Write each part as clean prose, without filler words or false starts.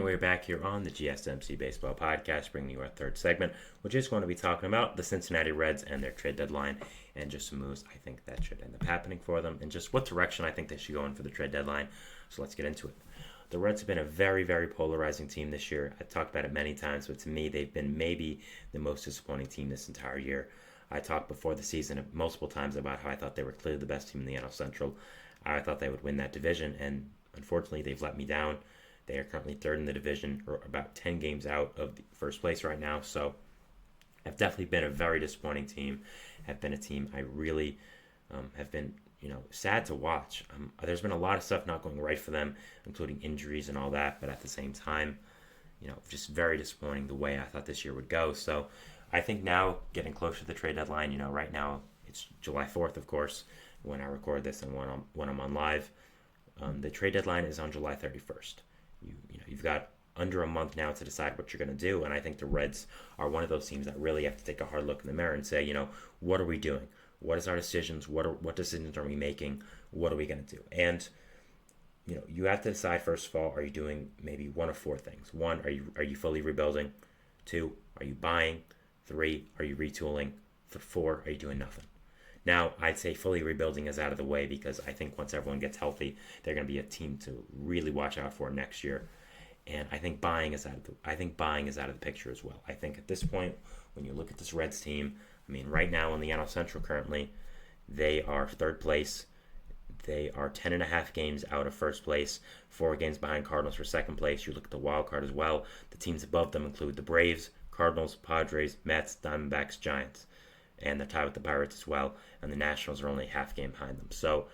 we're back here on the GSMC Baseball Podcast, bringing you our third segment, which is going to be talking about the Cincinnati Reds and their trade deadline, and just some moves I think that should end up happening for them, and just what direction I think they should go in for the trade deadline. So let's get into it. The Reds have been a very, very polarizing team this year. I've talked about it many times, but to me, they've been maybe the most disappointing team this entire year. I talked before the season multiple times about how I thought they were clearly the best team in the NL Central. I thought they would win that division, and unfortunately, they've let me down. They are currently third in the division, or about 10 games out of the first place right now. So, have definitely been a very disappointing team. Have been a team I really have been, sad to watch. There's been a lot of stuff not going right for them, including injuries and all that. But at the same time, just very disappointing the way I thought this year would go. So, I think now getting closer to the trade deadline. Right now it's July 4th, of course, when I record this and when I'm on live. The trade deadline is on July 31st. You've got under a month now to decide what you're going to do, and I think the Reds are one of those teams that really have to take a hard look in the mirror and say, what are we doing? What is our decisions? What decisions are we making? What are we going to do? And you have to decide, first of all, are you doing maybe one of four things? One, are you fully rebuilding? Two, are you buying? Three, are you retooling? Four, are you doing nothing? Now, I'd say fully rebuilding is out of the way because I think once everyone gets healthy, they're going to be a team to really watch out for next year. And I think buying is out of the picture as well. I think at this point, when you look at this Reds team, right now in the NL Central currently, they are third place. They are 10.5 games out of first place, 4 games behind Cardinals for second place. You look at the wild card as well. The teams above them include the Braves, Cardinals, Padres, Mets, Diamondbacks, Giants. And they're tied with the Pirates as well, and the Nationals are only a half game behind them. So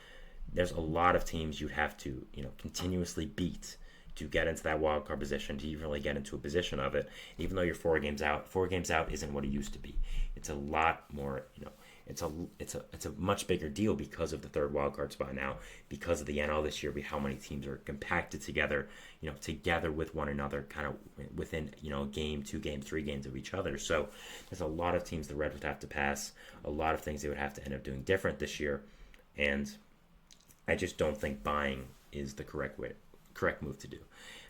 there's a lot of teams you'd have to, continuously beat to get into that wild card position, to even really get into a position of it. Even though you're 4 games out, 4 games out isn't what it used to be. It's a lot more, it's a much bigger deal because of the third wild card spot now, because of the NL this year, how many teams are compacted together, together with one another, kind of within, a game, 2 games, 3 games of each other. So there's a lot of teams the Reds would have to pass, a lot of things they would have to end up doing different this year, and I just don't think buying is the correct move to do.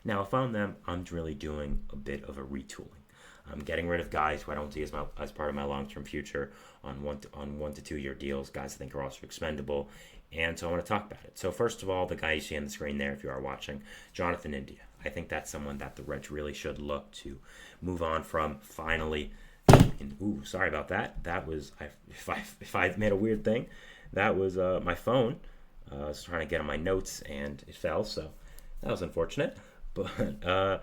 Now, if I'm them, I'm really doing a bit of a retooling. I'm getting rid of guys who I don't see as part of my long-term future on 1 to 2 year deals, guys I think are also expendable, and so I want to talk about it. So first of all, the guy you see on the screen there, if you are watching, Jonathan India. I think that's someone that the Reds really should look to move on from finally. Ooh, sorry about that. That was, if I made a weird thing, that was my phone. I was trying to get on my notes and it fell, so that was unfortunate. But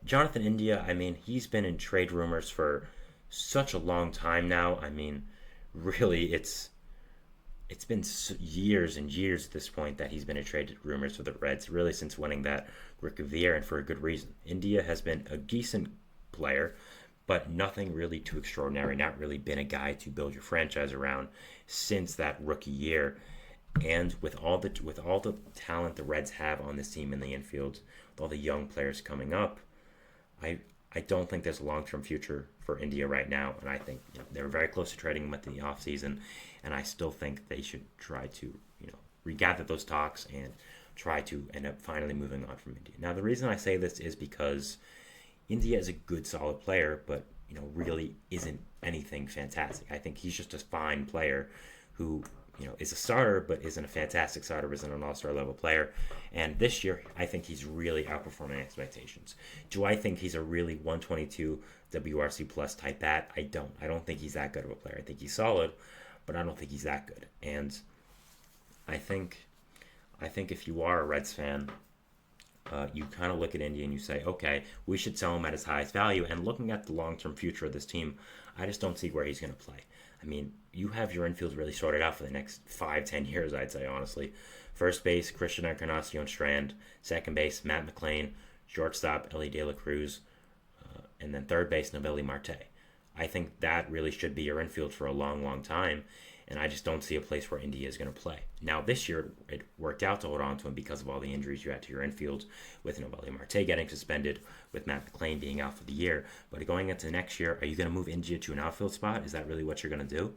Jonathan India, he's been in trade rumors for such a long time now. Really, it's been years and years at this point that he's been in trade rumors for the Reds, really since winning that Rookie of the Year, and for a good reason. India has been a decent player, but nothing really too extraordinary, not really been a guy to build your franchise around since that rookie year. And with all the talent the Reds have on this team in the infield, with all the young players coming up, I don't think there's a long-term future for India right now. And I think they were very close to trading him at the offseason, and I still think they should try to regather those talks and try to end up finally moving on from India. Now, the reason I say this is because India is a good, solid player, but really isn't anything fantastic. I think he's just a fine player who is a starter, but isn't a fantastic starter, isn't an all-star level player. And this year, I think he's really outperforming expectations. Do I think he's a really 122 WRC plus type bat? I don't. I don't think he's that good of a player. I think he's solid, but I don't think he's that good. And I think if you are a Reds fan, you kind of look at India and you say, okay, we should sell him at his highest value. And looking at the long-term future of this team, I just don't see where he's going to play. You have your infield really sorted out for the next 5-10 years, I'd say, honestly. First base, Christian Encarnacion Strand. Second base, Matt McLain. Shortstop, Ellie De La Cruz. And then third base, Noelvi Marte. I think that really should be your infield for a long, long time. And I just don't see a place where India is going to play. Now, this year, it worked out to hold on to him because of all the injuries you had to your infield, with Noelvi Marte getting suspended, with Matt McLain being out for the year. But going into next year, are you going to move India to an outfield spot? Is that really what you're going to do?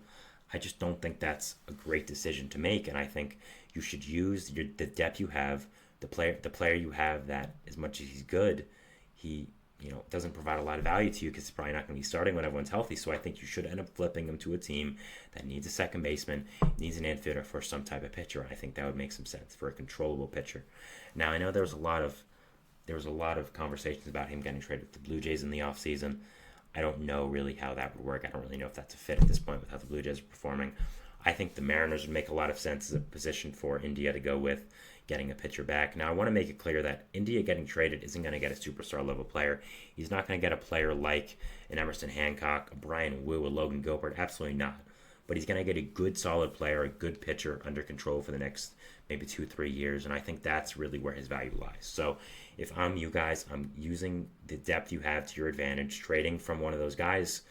I just don't think that's a great decision to make, and I think you should use the depth you have the player you have that, as much as he's good, he doesn't provide a lot of value to you because he's probably not going to be starting when everyone's healthy. So I think you should end up flipping him to a team that needs a second baseman, needs an infielder for some type of pitcher. I think that would make some sense for a controllable pitcher. Now I know there was a lot of conversations about him getting traded to the Blue Jays in the offseason. I don't know really how that would work. I don't really know if that's a fit at this point with how the Blue Jays are performing. I think the Mariners would make a lot of sense as a position for India to go with, getting a pitcher back. Now, I want to make it clear that India getting traded isn't going to get a superstar level player. He's not going to get a player like an Emerson Hancock, a Brian Wu, a Logan Gilbert. Absolutely not. But he's going to get a good, solid player, a good pitcher under control for the next maybe 2-3 years. And I think that's really where his value lies. So if I'm you guys, I'm using the depth you have to your advantage, trading from one of those guys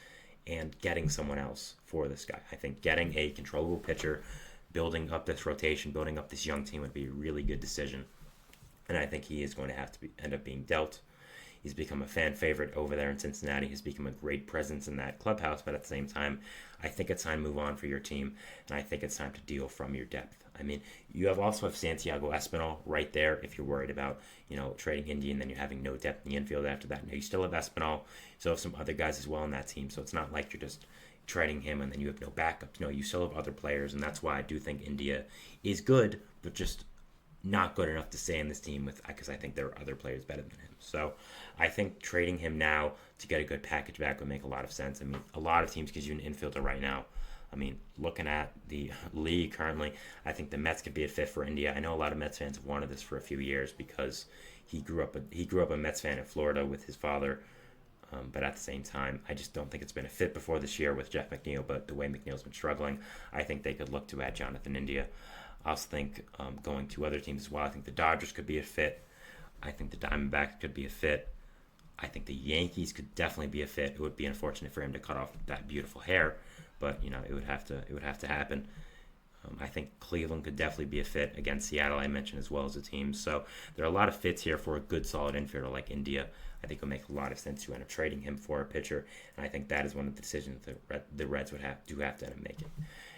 and getting someone else for this guy. I think getting a controllable pitcher, building up this rotation, building up this young team would be a really good decision. And I think he is going to have to end up being dealt. He's become a fan favorite over there in Cincinnati. He's become a great presence in that clubhouse. But at the same time, I think it's time to move on for your team. And I think it's time to deal from your depth. I mean, you also have Santiago Espinal right there if you're worried about, trading India and then you're having no depth in the infield after that. No, you still have Espinal. You still have some other guys as well in that team. So it's not like you're just trading him and then you have no backups. No, you still have other players, and that's why I do think India is good, but just not good enough to stay in this team because I think there are other players better than him. So I think trading him now to get a good package back would make a lot of sense. I mean, a lot of teams gives you an infielder right now. I mean, looking at the league currently, I think the Mets could be a fit for India. I know a lot of Mets fans have wanted this for a few years because he grew up a Mets fan in Florida with his father. But at the same time, I just don't think it's been a fit before this year with Jeff McNeil. But the way McNeil's been struggling, I think they could look to add Jonathan India. I also think going to other teams as well. I think the Dodgers could be a fit. I think the Diamondbacks could be a fit. I think the Yankees could definitely be a fit. It would be unfortunate for him to cut off that beautiful hair, but it would have to happen. I think Cleveland could definitely be a fit. Again, Seattle I mentioned as well as a team. So there are a lot of fits here for a good, solid infielder like India. I think it would make a lot of sense to end up trading him for a pitcher, and I think that is one of the decisions that the Reds would have to end up making.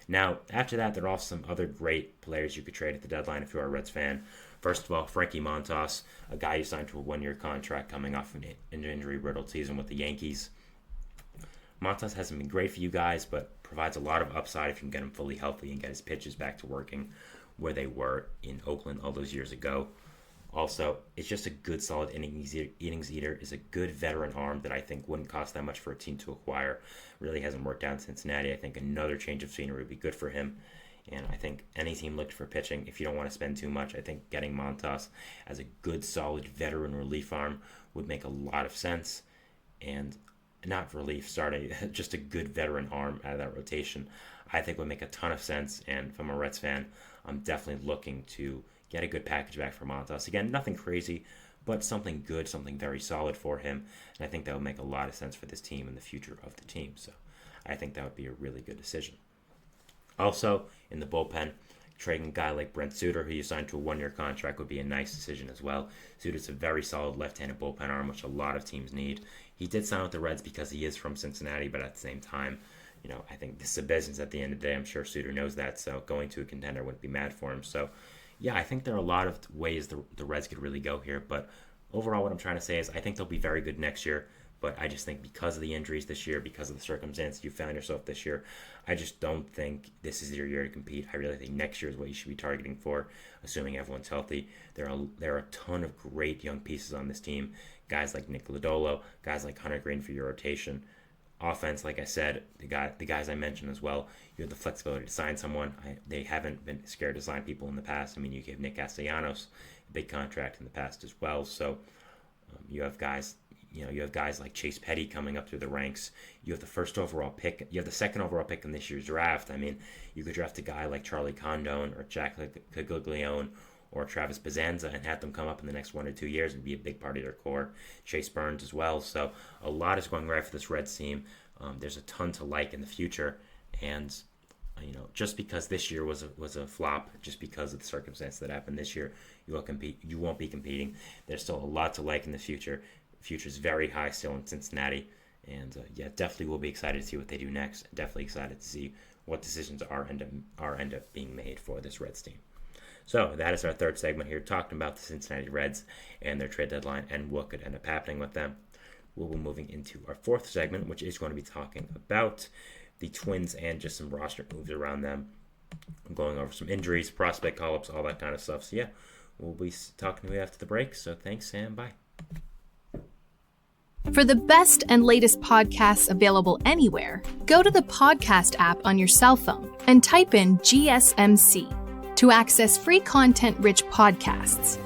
Now, after that, there are also some other great players you could trade at the deadline if you are a Reds fan. First of all, Frankie Montas, a guy who signed to a one-year contract coming off an injury-riddled season with the Yankees. Montas hasn't been great for you guys, but provides a lot of upside if you can get him fully healthy and get his pitches back to working where they were in Oakland all those years ago. Also, it's just a good, solid innings eater. Is a good veteran arm that I think wouldn't cost that much for a team to acquire. Really hasn't worked out in Cincinnati. I think another change of scenery would be good for him. And I think any team looking for pitching, if you don't want to spend too much, I think getting Montas as a good, solid veteran relief arm would make a lot of sense. And not relief, starting just a good veteran arm out of that rotation, I think would make a ton of sense. And from a Reds fan, I'm definitely looking to get a good package back for Montas. Again, nothing crazy, but something good, something very solid for him. And I think that would make a lot of sense for this team and the future of the team. So I think that would be a really good decision. Also, in the bullpen, trading a guy like Brent Suter, who you signed to a one-year contract, would be a nice decision as well. Suter's a very solid left-handed bullpen arm, which a lot of teams need. He did sign with the Reds because he is from Cincinnati, but at the same time, I think this is a business at the end of the day. I'm sure Suter knows that, so going to a contender wouldn't be mad for him. So, yeah, I think there are a lot of ways the Reds could really go here, but overall what I'm trying to say is I think they'll be very good next year, but I just think because of the injuries this year, because of the circumstances you found yourself this year, I just don't think this is your year to compete. I really think next year is what you should be targeting for, assuming everyone's healthy. There are a ton of great young pieces on this team, guys like Nick Lodolo, guys like Hunter Green for your rotation. Offense, like I said, the guys I mentioned as well, you have the flexibility to sign someone. They haven't been scared to sign people in the past. I mean, you gave Nick Castellanos a big contract in the past as well. So you have guys like Chase Petty coming up through the ranks. You have the first overall pick. You have the second overall pick in this year's draft. I mean, you could draft a guy like Charlie Condon or Jack Caglione or Travis Bazanza and have them come up in the next 1 or 2 years and be a big part of their core. Chase Burns as well. So a lot is going right for this Reds team. There's a ton to like in the future. And, just because this year was a flop, just because of the circumstances that happened this year, you won't be competing. There's still a lot to like in the future. The future is very high still in Cincinnati. And, definitely will be excited to see what they do next. Definitely excited to see what decisions are end up being made for this Reds team. So that is our third segment here, talking about the Cincinnati Reds and their trade deadline and what could end up happening with them. We'll be moving into our fourth segment, which is going to be talking about the Twins and just some roster moves around them. I'm going over some injuries, prospect call-ups, all that kind of stuff. So yeah, we'll be talking to you after the break. So thanks and bye. For the best and latest podcasts available anywhere, go to the podcast app on your cell phone and type in GSMC to access free content-rich podcasts.